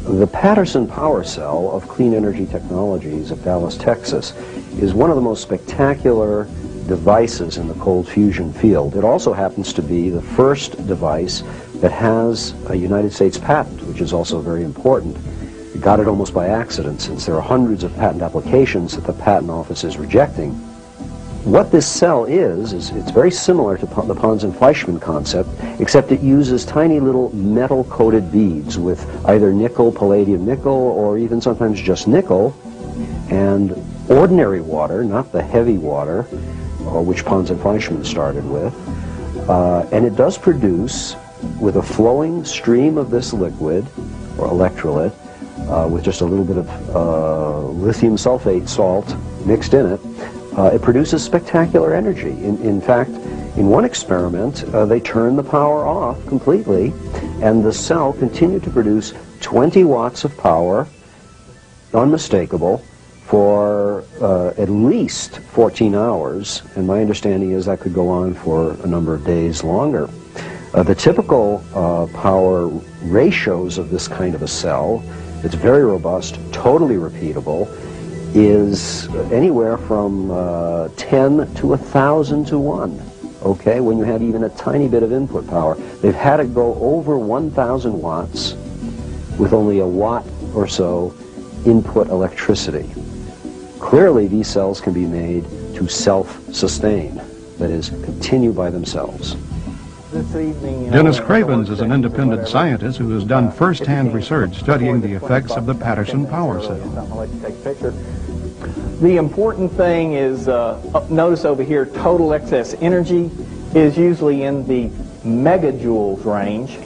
The Patterson Power Cell of Clean Energy Technologies of Dallas, Texas, is one of the most spectacular devices in the cold fusion field. It also happens to be the first device that has a United States patent, which is also very important. It got it almost by accident, since there are hundreds of patent applications that the Patent Office is rejecting. What this cell is it's very similar to the Pons and Fleischmann concept, except it uses tiny little metal-coated beads with either nickel, palladium nickel, or even sometimes just nickel, and ordinary water, not the heavy water, which Pons and Fleischmann started with. And it does produce, with a flowing stream of this liquid, or electrolyte, with just a little bit of lithium sulfate salt mixed in it, it produces spectacular energy. In fact, in one experiment, they turned the power off completely, and the cell continued to produce 20 watts of power, unmistakable, for at least 14 hours, and my understanding is that could go on for a number of days longer. The typical power ratios of this kind of a cell, it's very robust, totally repeatable, is anywhere from 10 to 1,000 to 1, okay, when you have even a tiny bit of input power. They've had it go over 1,000 watts with only a watt or so input electricity. Clearly, these cells can be made to self-sustain, that is, continue by themselves. Dennis Cravens is an independent scientist who has done first-hand research studying the effects of the Patterson Power Cell. The important thing is, notice over here, total excess energy is usually in the megajoules range.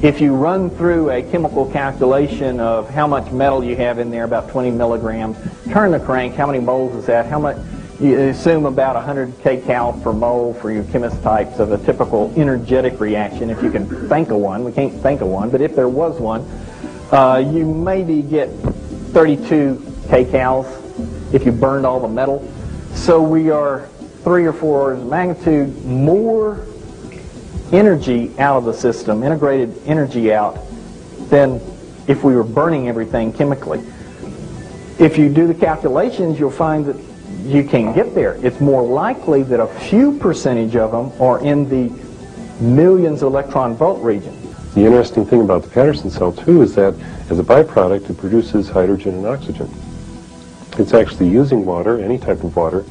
If you run through a chemical calculation of how much metal you have in there, about 20 milligrams, turn the crank, how many moles is that? How much? You assume about 100 kcal per mole for your chemist types of a typical energetic reaction, if you can think of one. We can't think of one, but if there was one, you maybe get 32 kcals if you burned all the metal. So we are 3 or 4 orders of magnitude more energy out of the system, integrated energy out, than if we were burning everything chemically. If you do the calculations, you'll find that you can get there. It's more likely that a few percentage of them are in the millions of electron volt region. The interesting thing about the Patterson cell, too, is that as a byproduct, it produces hydrogen and oxygen. It's actually using water, any type of water,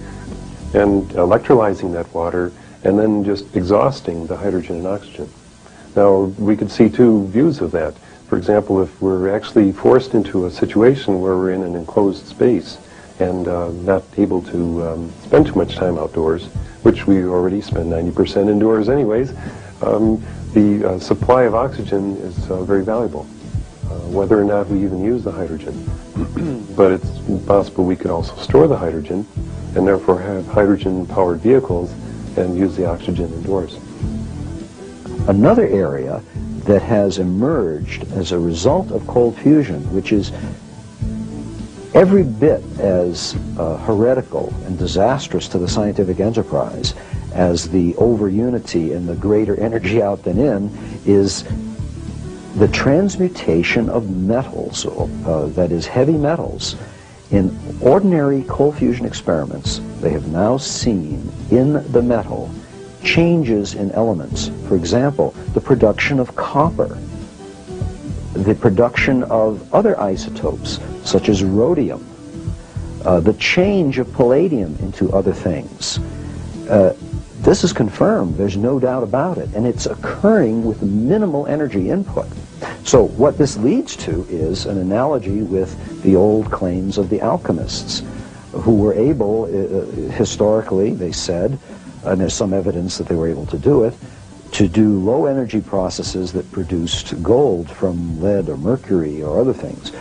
and electrolyzing that water, and then just exhausting the hydrogen and oxygen. Now, we could see two views of that. For example, if we're actually forced into a situation where we're in an enclosed space and not able to spend too much time outdoors, which we already spend 90% indoors anyways, the supply of oxygen is very valuable, whether or not we even use the hydrogen. But it's possible we could also store the hydrogen and therefore have hydrogen-powered vehicles and use the oxygen indoors. Another area that has emerged as a result of cold fusion, which is every bit as heretical and disastrous to the scientific enterprise as the over-unity and the greater energy out than in, is the transmutation of metals, that is, heavy metals. In ordinary cold fusion experiments, they have now seen in the metal changes in elements. For example, the production of copper, the production of other isotopes, such as rhodium, the change of palladium into other things. This is confirmed, there's no doubt about it, and it's occurring with minimal energy input. So what this leads to is an analogy with the old claims of the alchemists, who were able, historically, they said, and there's some evidence that they were able to do it, to do low energy processes that produced gold from lead or mercury or other things.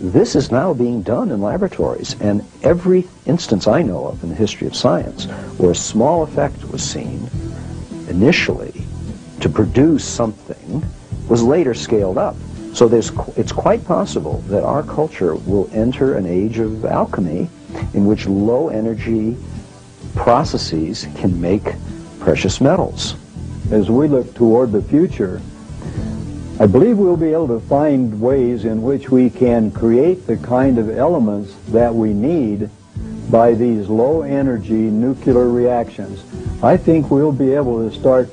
This is now being done in laboratories, and every instance I know of in the history of science where a small effect was seen initially to produce something was later scaled up. So it's quite possible that our culture will enter an age of alchemy in which low energy processes can make precious metals. As we look toward the future, I believe we'll be able to find ways in which we can create the kind of elements that we need by these low-energy nuclear reactions. I think we'll be able to start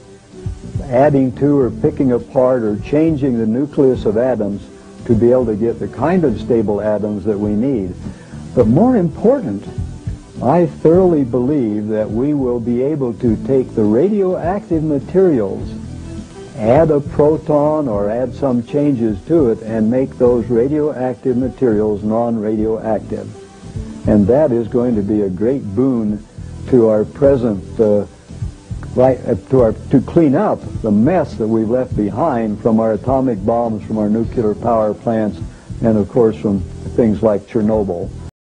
adding to or picking apart or changing the nucleus of atoms to be able to get the kind of stable atoms that we need. But more important, I thoroughly believe that we will be able to take the radioactive materials, add a proton or add some changes to it, and make those radioactive materials non-radioactive. And that is going to be a great boon to our present, to clean up the mess that we've left behind from our atomic bombs, from our nuclear power plants, and of course from things like Chernobyl.